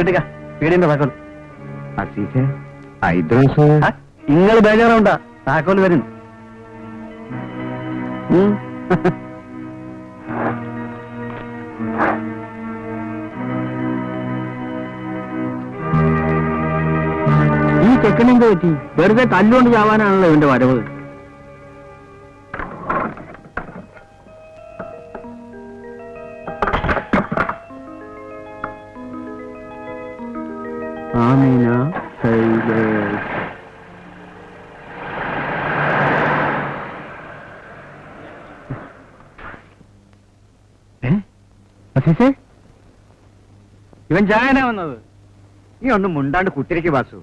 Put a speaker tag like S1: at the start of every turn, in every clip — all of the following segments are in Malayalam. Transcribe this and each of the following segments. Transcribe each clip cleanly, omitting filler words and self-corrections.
S1: വീട്ടിക്ക വീടിന്റെ താക്കോൽ.
S2: ഐദ്രോസ്
S1: നിങ്ങൾ ബേജാറുണ്ടാ, താക്കോൽ വരുന്നു.
S2: ഈ ചെക്കനെന്ത് പറ്റി? വെറുതെ തല്ലുകൊണ്ട് ചാവാനാണല്ലോ ഇവന്റെ വരവ്. ആമീന
S1: ഇവൻ ചായനാ വന്നത്.
S2: നീ ഒന്നും മുണ്ടാണ്ട് കുത്തിരിക്ക് വാസു.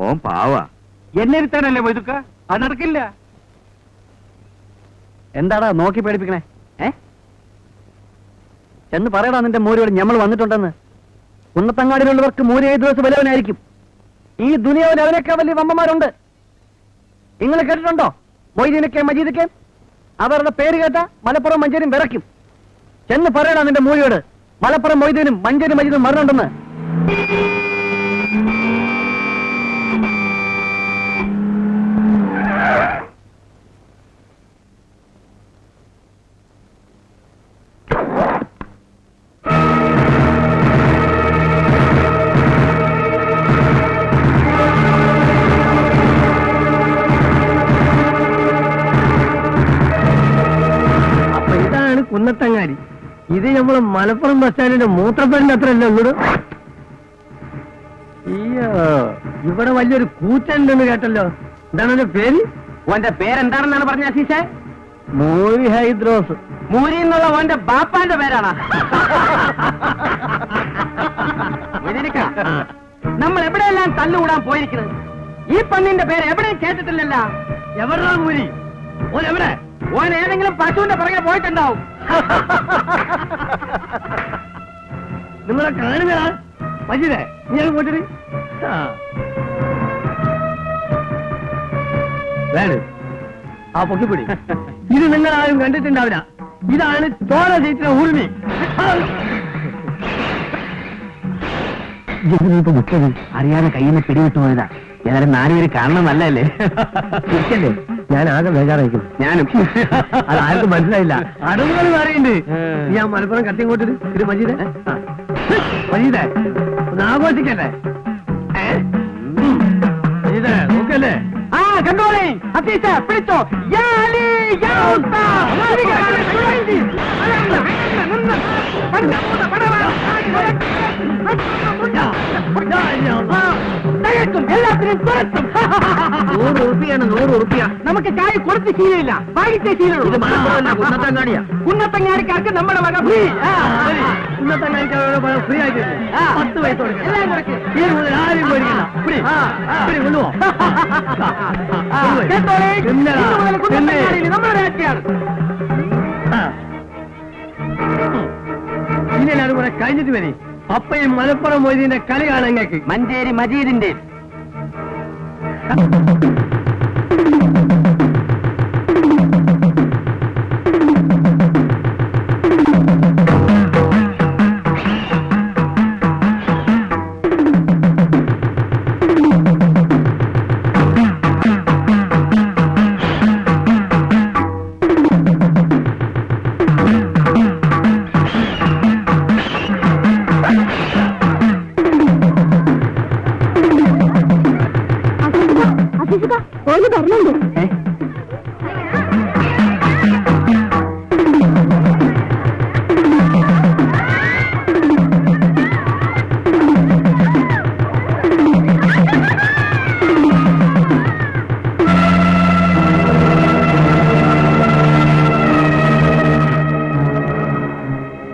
S2: ഓൻ പാവാ.
S1: എന്നെ ഇരുത്താനല്ലേ മൊയ്തുക്ക? അത് നടക്കില്ല. എന്താടാ നോക്കി പേടിപ്പിക്കണേ? എന്ന് പറയടാ നിന്റെ മൂരുകൾ ഞമ്മൾ വന്നിട്ടുണ്ടെന്ന്. കുന്നത്തങ്ങാടിയിലുള്ളവർക്ക് മൂര് ഏത് ദിവസം വല്ലവനായിരിക്കും. ഈ ദുനിയാവിൽ അവനൊക്കെ വലിയ വമ്മമാരുണ്ട്. നിങ്ങൾ കേട്ടിട്ടുണ്ടോ? മൊയ്തീനൊക്കെ മജീദൊക്കെ അവരുടെ പേര് കേട്ട മലപ്പുറം മഞ്ചേരിയും വിറയ്ക്കും. ചെന്ന് പറയടാ നിന്റെ മൂരിയോട് മലപ്പുറം മൊയ്തീനും മഞ്ചേരി മജീദും മരണുണ്ടെന്ന്.
S2: അപ്പൊ ഇതാണ് കുന്നത്തങ്ങാടി. ഇത് നമ്മള് മലപ്പുറം ബസ് സ്റ്റാൻഡിന്റെ മൂത്രപ്പേരിന്റെ അത്രയല്ലേ ഉള്ളൂ. അയ്യോ, ഇവിടെ വലിയൊരു കൂറ്റുണ്ടെന്ന് കേട്ടല്ലോ. എന്താണ് എന്റെ പേര്?
S1: ഓന്റെ പേരെന്താണെന്നാണ് പറഞ്ഞ അസീസേ?
S2: മൂരി ഹൈദ്രോസ്.
S1: മൂരി എന്നുള്ള ഓന്റെ ബാപ്പാന്റെ പേരാണ്. നമ്മൾ എവിടെയെല്ലാം തല്ലുകൂടാൻ പോയിരിക്കുന്നത്. ഈ പന്നിന്റെ പേര് എവിടെയും കേട്ടിട്ടില്ലല്ല.
S2: എവിടാ മൂരി? ഓൻ എവിടെ?
S1: ഓൻ ഏതെങ്കിലും പശുവിന്റെ പുറകെ പോയിട്ടുണ്ടാവും.
S2: നിങ്ങളെ കാണുന്നതാ മജീദേ, നീ അത് പോയിട്ട് ആ പൊക്കിപ്പിടി. ഇത് നിങ്ങൾ ആരും കണ്ടിട്ടുണ്ടാവില്ല. ഇതാണ് ചോര ജയിച്ചിലെ ഊർമി.
S1: അറിയാതെ കയ്യിൽ നിന്ന് പിടിവിട്ടു പോയതാ. ഏതായാലും 4 പേര് കാണണം നല്ലല്ലേ?
S2: ശരിക്കല്ലേ? ഞാൻ ആകെ ബേജാറായിരിക്കും.
S1: ഞാനും.
S2: അത് ആർക്കും മനസ്സിലായില്ല. അടവുകൾ മാറിയുണ്ട്. ഞാൻ മലപ്പുറം കത്തിങ്ങോട്ട് ഇത് മജീദേ, മജീദേ ഒന്ന് ആഘോഷിക്കല്ലേ? മജീദേ നോക്കല്ലേ?
S1: ആ കണ്ടോളേ അസീസ പിടിച്ചോ. യാ അലി, യാ ഉസ്താദ്. എല്ലാത്തിനും തുറത്തും
S2: 100 ഉറുപ്പിയാണ്. 100 ഉറുപ്പിയ.
S1: നമുക്ക് കായ് കൊടുത്ത് ശീലമില്ല, വാങ്ങിച്ചേ ശീലമുള്ളൂ.
S2: കുന്നത്തങ്ങാടിയാ.
S1: കുന്നത്തങ്ങാടിക്കാർക്ക് നമ്മുടെ വക ഫ്രീ.
S2: കുന്നത്തങ്ങാടിക്കാരോട് ഫ്രീ ആയിട്ട് 10 പൈസ കൊടുക്കണം.
S1: എല്ലാം കൊടുക്ക്.
S2: ആരും പോയിരിക്കില്ല. കൊണ്ടുപോ.
S1: കേട്ടോളേ, ഇന്ന് മുതൽ കുന്നത്തങ്ങാടിയിൽ നമ്മുടെ രാജ്യമാണ്.
S2: ഇനി എല്ലാവരും കൂടെ കഴിഞ്ഞിട്ട് വരി. അപ്പയും മലപ്പുറം മൊയ്തീന്റെ കളി കാണാൻ ഞങ്ങൾക്ക്.
S1: മഞ്ചേരി മജീദിന്റെ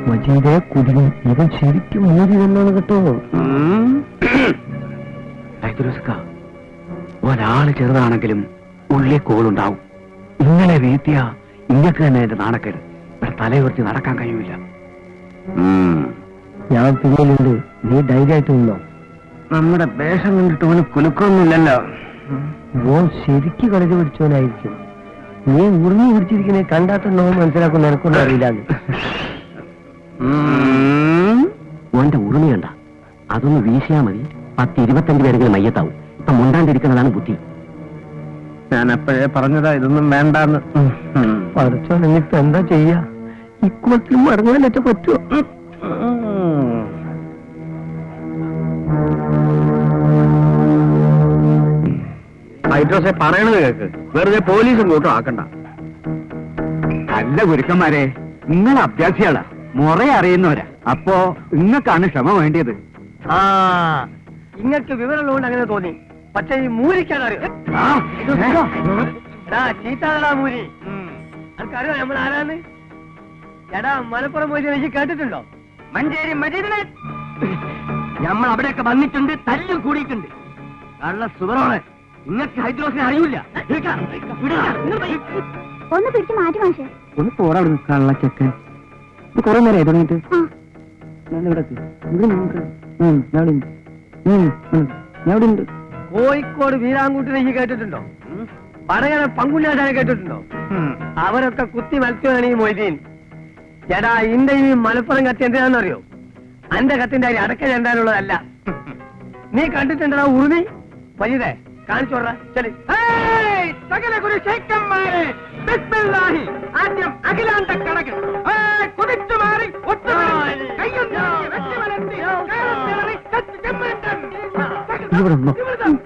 S2: മജീദേ കുടിയും. ഇവൻ ശരിക്കും മൂടി വന്നാണ് കേട്ടോ.
S1: ഒരാള് ചെറുതാണെങ്കിലും ഉള്ളിൽ കോളുണ്ടാവും. ഇങ്ങനെ വീഴ്ത്തിയ ഇങ്ങക്ക് തന്നെ എന്റെ നാണക്കേട്. ഇവിടെ തലയുയർത്തി നടക്കാൻ കഴിയൂല.
S2: ഞാൻ പിന്നിലുണ്ട്, നീ ധൈര്യമായിട്ട് നിന്നോ.
S1: നമ്മുടെ വേഷം കണ്ടിട്ട് ഓന് കുലുക്കൊന്നുമില്ലല്ലോ.
S2: ഓൻ ശരിക്ക് കളരി പിടിച്ചവനായിരിക്കും. നീ ഉറുമി പിടിച്ചിരിക്കുന്നേ കണ്ടാത്തന്നോ മനസ്സിലാക്കുന്ന എനക്കൊന്നും അറിയില്ലാന്ന്.
S1: ഓന്റെ ഉറുമി കണ്ട അതൊന്ന് വീശിയാ മതി, 10-25 പേരെങ്കിലും മയ്യത്താവും. ഇപ്പൊ മുണ്ടാണ്ടിരിക്കുന്നതാണ് ബുദ്ധി.
S2: ഞാൻ അപ്പോഴേ പറഞ്ഞതാ ഇതൊന്നും വേണ്ടാന്ന്. പഠിച്ചോ, നിന്നിപ്പോ എന്താ ചെയ്യാ? ഇക്കുളത്തിലും മടങ്ങാനൊക്കെ പറ്റുമോ? ഹൈഡ്രോസെ പറയണത് കേക്ക്, വെറുതെ പോലീസും കൂട്ടും ആക്കണ്ട.
S1: അല്ല ഗുരുക്കന്മാരെ, നിങ്ങൾ അഭ്യാസികളാ, മുറ അറിയുന്നവരാ. അപ്പോ നിങ്ങൾക്കാണ് ക്ഷമ വേണ്ടിയത്.
S2: ആ, ഇങ്ങക്ക് വിവരമുള്ളതുകൊണ്ട് അങ്ങനെ തോന്നി. പക്ഷെ ഈ മൂരിക്കാനറിയോ? ചീത്താടാ മൂരി. അനക്കറിയോ നമ്മൾ ആരാന്ന്? എടാ, മലപ്പുറം പോയി എനിക്ക് കേട്ടിട്ടുണ്ടോ? മഞ്ചേരി മജീദിനെ. നമ്മൾ അവിടെയൊക്കെ വന്നിട്ടുണ്ട്, തല്ലും കൂടിയിട്ടുണ്ട്. കള്ള സുബറോളെ, നിങ്ങൾക്ക് ഹൈദ്രോസിനെ അറിയില്ല.
S3: ഒന്ന് പിടിച്ച് മാറ്റി മാഷേ.
S1: ഒന്ന് പോരാ കള്ളച്ചക്കൻ. കുറെ നേരം തുടങ്ങിയിട്ട്
S2: കോഴിക്കോട് വീരാങ്കൂട്ടിനെ ഈ കേട്ടിട്ടുണ്ടോ? പറയണ പങ്കുഞ്ഞാശാനെ കേട്ടിട്ടുണ്ടോ? അവരൊക്കെ കുത്തി മത്സ്യമാണ് ഈ മൊയ്തീൻ. ചേട്ടാ, ഇന്റെ ഈ മലപ്പുറം കത്തി എന്തിനാണെന്നറിയോ? അന്റെ കത്തിന്റെ അരി അടക്ക ചെണ്ടാനുള്ളതല്ല. നീ കണ്ടിട്ടുണ്ടോ ഉറുമി? വൈദേ കാണിച്ചോടാ. ശരി, സകല ഗുരുശേഖന്മാരെ ആദ്യം അഖിലാണ്ട കണക്ക് കുതിച്ചു മാറി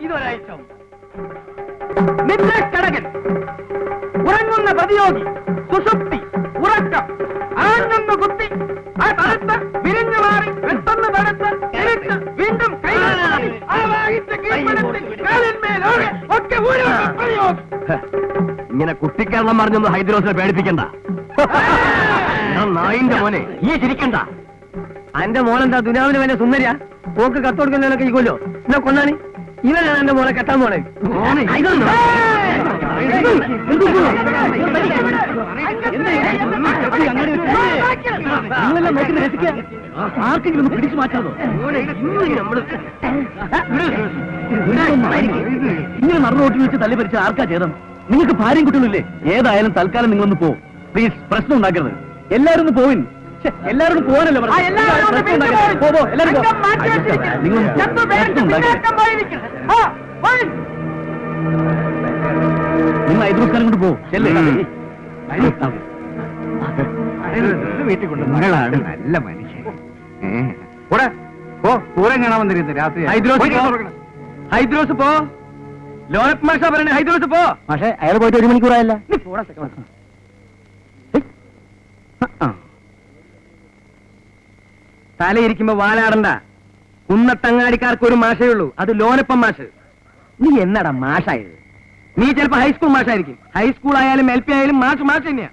S2: ഇതൊരാഴ്ച നിദ്രക്കടകൻ, ഉറങ്ങുന്ന പ്രതിയോഗി, സുഷുപ്തി, ഉറക്കം, ആഞ്ഞൊന്ന് കുത്തി ആ തടുത്ത് വിരിഞ്ഞു മാറി പെട്ടെന്ന് തടുത്ത് എഴുത്ത് വീണ്ടും ഒക്കെ
S1: ഇങ്ങനെ കുട്ടിക്കാരണം പറഞ്ഞൊന്ന് ഹൈദ്രോസിനെ പേടിപ്പിക്കണ്ട. നായിന്റെ മോനെ, ഈ ചിരിക്കണ്ട.
S2: എന്റെ മോളെന്താ ദുനാവിന് വേണ്ട സുന്ദരിയാ? പോക്ക് കത്തോടുക്കുന്നതിനൊക്കെ ഇരിക്കുമല്ലോ. എന്നാ കൊന്നാനി, ഇവനാണ് എന്റെ മോളെ കെട്ടാൻ പോണേ.
S1: നിങ്ങളെല്ലാം നോക്കുന്ന രസിക്കുക, ആർക്കെങ്കിലും പിടിച്ചു മാറ്റാതോ? ഇങ്ങനെ മറുനോട്ടിൽ വെച്ച് തല്ലി ഭരിച്ച ആർക്കാ ചേതം? നിങ്ങൾക്ക് ഭാര്യയും കുട്ടികളില്ലേ? ഏതായാലും തൽക്കാലം നിങ്ങളൊന്ന് പോ. പ്ലീസ്, പ്രശ്നം ഉണ്ടാക്കരുത്. എല്ലാരും ഒന്ന് പോവിൻ. എല്ലാവരും പോകാനല്ലോ നിങ്ങൾ ഐദ്രോസ്കാരം കൊണ്ട് പോകും. വീട്ടിൽ കൊണ്ട് നിങ്ങളാണ് നല്ല മനുഷ്യൻ. പൂരം കാണാൻ വന്നിരുന്നു രാത്രി.
S2: ഹൈദ്രോസ് പോ. ലോനപ്പ് മാഷ പറയണേ, ഹൈദ്രോസ് പോ.
S1: പക്ഷേ അയാൾ പോയിട്ട് 1 മണിക്കൂറായല്ല.
S2: തലയിരിക്കുമ്പോ വാലാടണ്ട. കുന്നത്തങ്ങാടിക്കാർക്ക് ഒരു മാഷേ ഉള്ളൂ, അത് ലോനപ്പം മാഷ്. നീ എന്നടാ മാഷായത്? നീ ചിലപ്പോ ഹൈസ്കൂൾ മാഷായിരിക്കും. ഹൈസ്കൂൾ ആയാലും LP ആയാലും മാഷ് മാഷ് തന്നെയാ.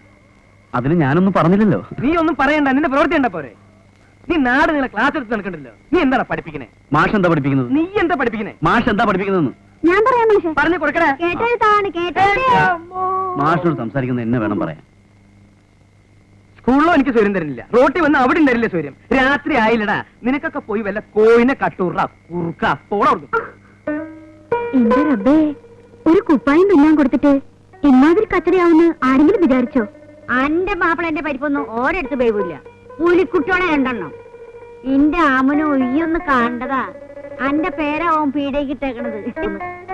S1: അതിന് ഞാനൊന്നും പറഞ്ഞില്ലല്ലോ.
S2: നീ ഒന്നും പറയണ്ട, നിന്റെ പ്രവൃത്തി ഉണ്ട പോരെ. നീ നാട് നിങ്ങളെ ക്ലാസ് എടുത്ത് നടക്കണ്ടല്ലോ. നീ എന്താ പഠിപ്പിക്കണേ?
S1: മാഷ് എന്താ പഠിപ്പിക്കുന്നത്?
S2: നീ എന്താ പഠിപ്പിക്കണേ?
S1: മാഷ് എന്താ പഠിപ്പിക്കുന്നതെന്ന്
S3: ഞാൻ പറയാം മാഷേ.
S2: പറഞ്ഞു കൊടുക്കണേ.
S3: കേട്ടെഴുത്താണ് കേട്ടേ.
S1: മാഷോട് സംസാരിക്കുന്നത് എന്നെ വേണം പറയാൻ.
S2: സ്കൂളിലോ എനിക്ക് സ്വര്യം തരുന്നില്ല, റോട്ടിൽ വന്ന് അവിടെ തരില്ല സ്വര്യം. രാത്രി ആയില്ലടാ, നിനക്കൊക്കെ പോയി വല്ല കോയിനെ കട്ടൂറ കുറുക്ക പോളോർന്നു.
S3: എന്റെ റബ്ബേ, ഒരു കുപ്പായം തുന്നാൻ കൊടുത്തിട്ട് ഇമാതിരി കച്ചറയാവുന്ന ആരെങ്കിലും വിചാരിച്ചോ? അന്റെ മാപ്പിള എന്റെ പരിപ്പൊന്നും ഓരെടുത്ത് പേവില്ല. പുലിക്കുട്ടിയോടെ 2 എണ്ണം. എന്റെ ആമനോ ഒയ്യൊന്ന് കണ്ടതാ. അന്റെ പേരാവും പീഡയ്ക്കിട്ടേക്കണത്.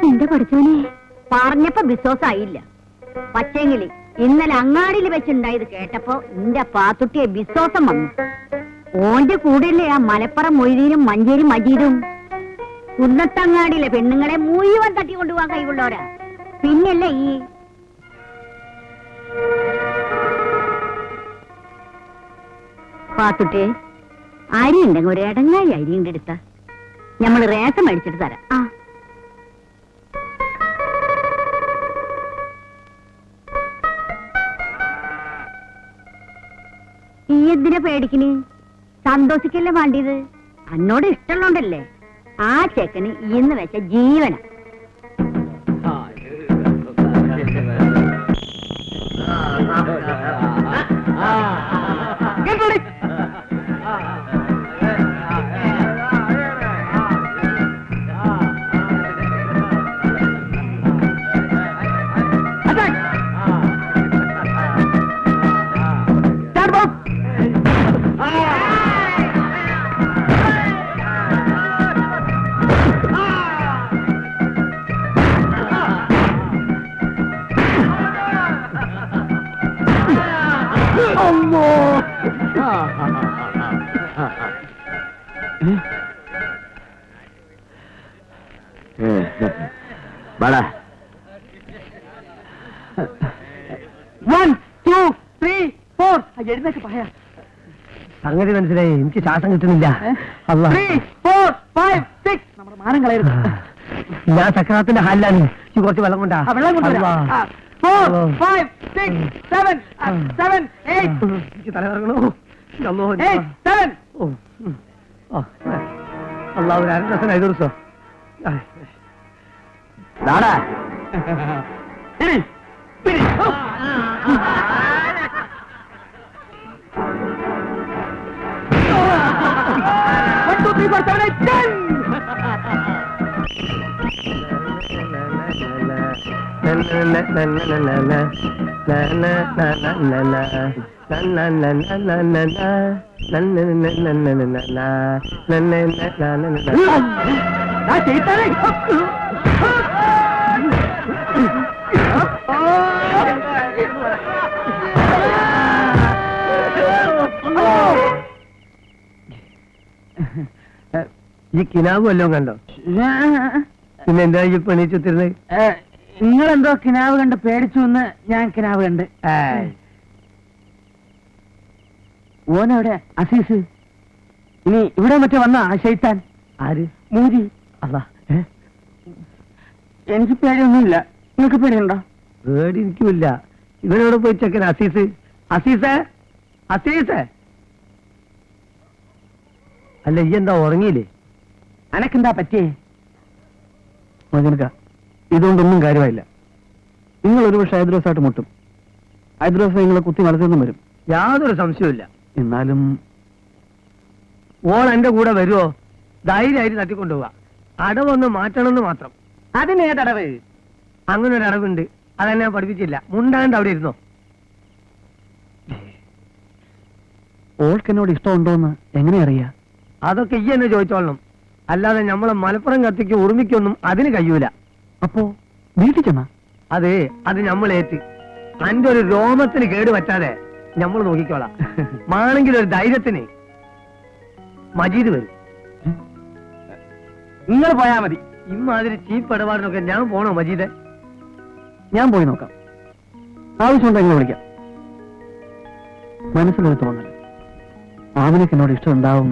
S3: എന്റെ പഠിച്ചോനെ പറഞ്ഞപ്പോ വിശ്വാസായില്ല. പക്ഷേങ്കില് ഇന്നലെ അങ്ങാടിയിൽ വെച്ചുണ്ടായത് കേട്ടപ്പോ എന്റെ പാത്തുട്ടിയെ വിശ്വാസം വന്നു. ഓന്റെ കൂടെയല്ലേ ആ മലപ്പുറം മൊയ്തീനും മഞ്ചേരി മജീദും. കുന്നത്തങ്ങാടിയിലെ പെണ്ണുങ്ങളെ മുഴുവൻ തട്ടിക്കൊണ്ടുപോകാൻ കഴിവുള്ളവരാ. പിന്നല്ലേ ഈ പാത്തുട്ടെ, അരി ഉണ്ടെങ്കിൽ ഒരു ഇടങ്ങായി അരി കൊണ്ട് എടുത്ത ഞമ്മള് റേഷൻ മേടിച്ചിട്ട് തരാം. ആ ഈ എന്തിനാ പേടിക്കണ്? സന്തോഷിക്കല്ലേ വേണ്ടിയത്? എന്നോട് ഇഷ്ടമുള്ളോണ്ടല്ലേ. ആ ചെക്കന് ഇന്ന് വെച്ച ജീവന.
S1: വാടാ. 1 2 3 4 എഴുന്നേക്ക് പറയാ.
S2: സംഗതി മനസ്സിലായി, എനിക്ക് ശ്വാസം കിട്ടുന്നില്ല.
S1: 3 4 5 6 നമ്മുടെ മാനം കളയരുത്.
S2: ഞാൻ സക്രാത്തിന്റെ ഹാലിലാണ്. കുറച്ച് വെള്ളം കൊണ്ടാ.
S1: വെള്ളം കൊണ്ടുവരാം. 4 5 6 7 7 8
S2: എനിക്ക് തലകറങ്ങണോ?
S1: 8 7
S2: അള്ളാഹു ഒരു അരദോസം 5 ദിവസം.
S1: ദാടാ. പിടി പിടി. 1 2 3 4 7 8
S2: ഈ കിനാവ് വല്ലതും കണ്ടോ? പിന്നെ എന്താ ഈ പണിച്ചുത്തിരുന്നത്?
S1: നിങ്ങളെന്തോ കിനാവ് കണ്ട് പേടിച്ചു എന്ന് ഞാൻ കിനാവ് കണ്ട്. ഓനെവിടെ അസീസ്? ഇനി ഇവിടെ മറ്റേ വന്ന ആ ശൈത്താൻ
S2: ആര്?
S1: മൂരി.
S2: അല്ല,
S1: എനിക്ക് പേടിയൊന്നുമില്ല. നിങ്ങൾക്ക് പേടിയുണ്ടോ?
S2: പേടി എനിക്കുമില്ല. ഇവനോട് പോയി ചെക്കൻ അസീസ്. അസീസേ, അസീസേ. അല്ല, ഈ എന്താ ഉറങ്ങിയില്ലേ?
S1: അനക്കെന്താ പറ്റിയേ? മകനക്ക, ഇതുകൊണ്ടൊന്നും കാര്യമായില്ല. നിങ്ങൾ ഒരു പക്ഷെ ഹൈദ്രോസായിട്ട് മുട്ടും. ഹൈദ്രോസ് നിങ്ങളെ കുത്തി വളർത്തിയൊന്നും വരും.
S2: യാതൊരു സംശയമില്ല.
S1: എന്നാലും
S2: ഓൾ എന്റെ കൂടെ വരുമോ? ധൈര്യമായിട്ട് തട്ടിക്കൊണ്ടുപോവാ. അടവൊന്ന് മാറ്റണമെന്ന് മാത്രം.
S1: അതിനേതടവ്?
S2: അങ്ങനെ ഒരു അടവുണ്ട്. അതെന്നെ ഞാൻ പഠിപ്പിച്ചില്ല. മുണ്ടാണ്ട് അവിടെ ഇരുന്നോ.
S1: ഓൾക്ക് എന്നോട് ഇഷ്ടമുണ്ടോന്ന് എങ്ങനെ അറിയാ?
S2: അതൊക്കെ ഈ എന്നെ ചോദിച്ചോളണം. അല്ലാതെ നമ്മളെ മലപ്പുറം കത്തിക്ക് ഉറുമിക്കൊന്നും അതിന് കഴിയൂല.
S1: അപ്പോ വീട്ടിൽ ചെന്നാ?
S2: അത് നമ്മളേറ്റ്. അന്റെ ഒരു രോമത്തിന് കേട് പറ്റാതെ നമ്മൾ നോക്കിക്കോളാം. മാണെങ്കിൽ ഒരു ധൈര്യത്തിന് മജീദ് വരും.
S1: നിങ്ങൾ പോയാ മതി.
S2: ഇമ്മാതിരി ചീപ്പ് ഇടപാടിനൊക്കെ ഞാൻ പോണോ മജീദ്?
S1: ഞാൻ പോയി നോക്കാം. ആവശ്യമുണ്ടോ എങ്ങനെ വിളിക്കാം. മനസ്സിലൊരു തോന്നൽ ആവിനൊക്കെ എന്നോട് ഇഷ്ടം ഉണ്ടാവും.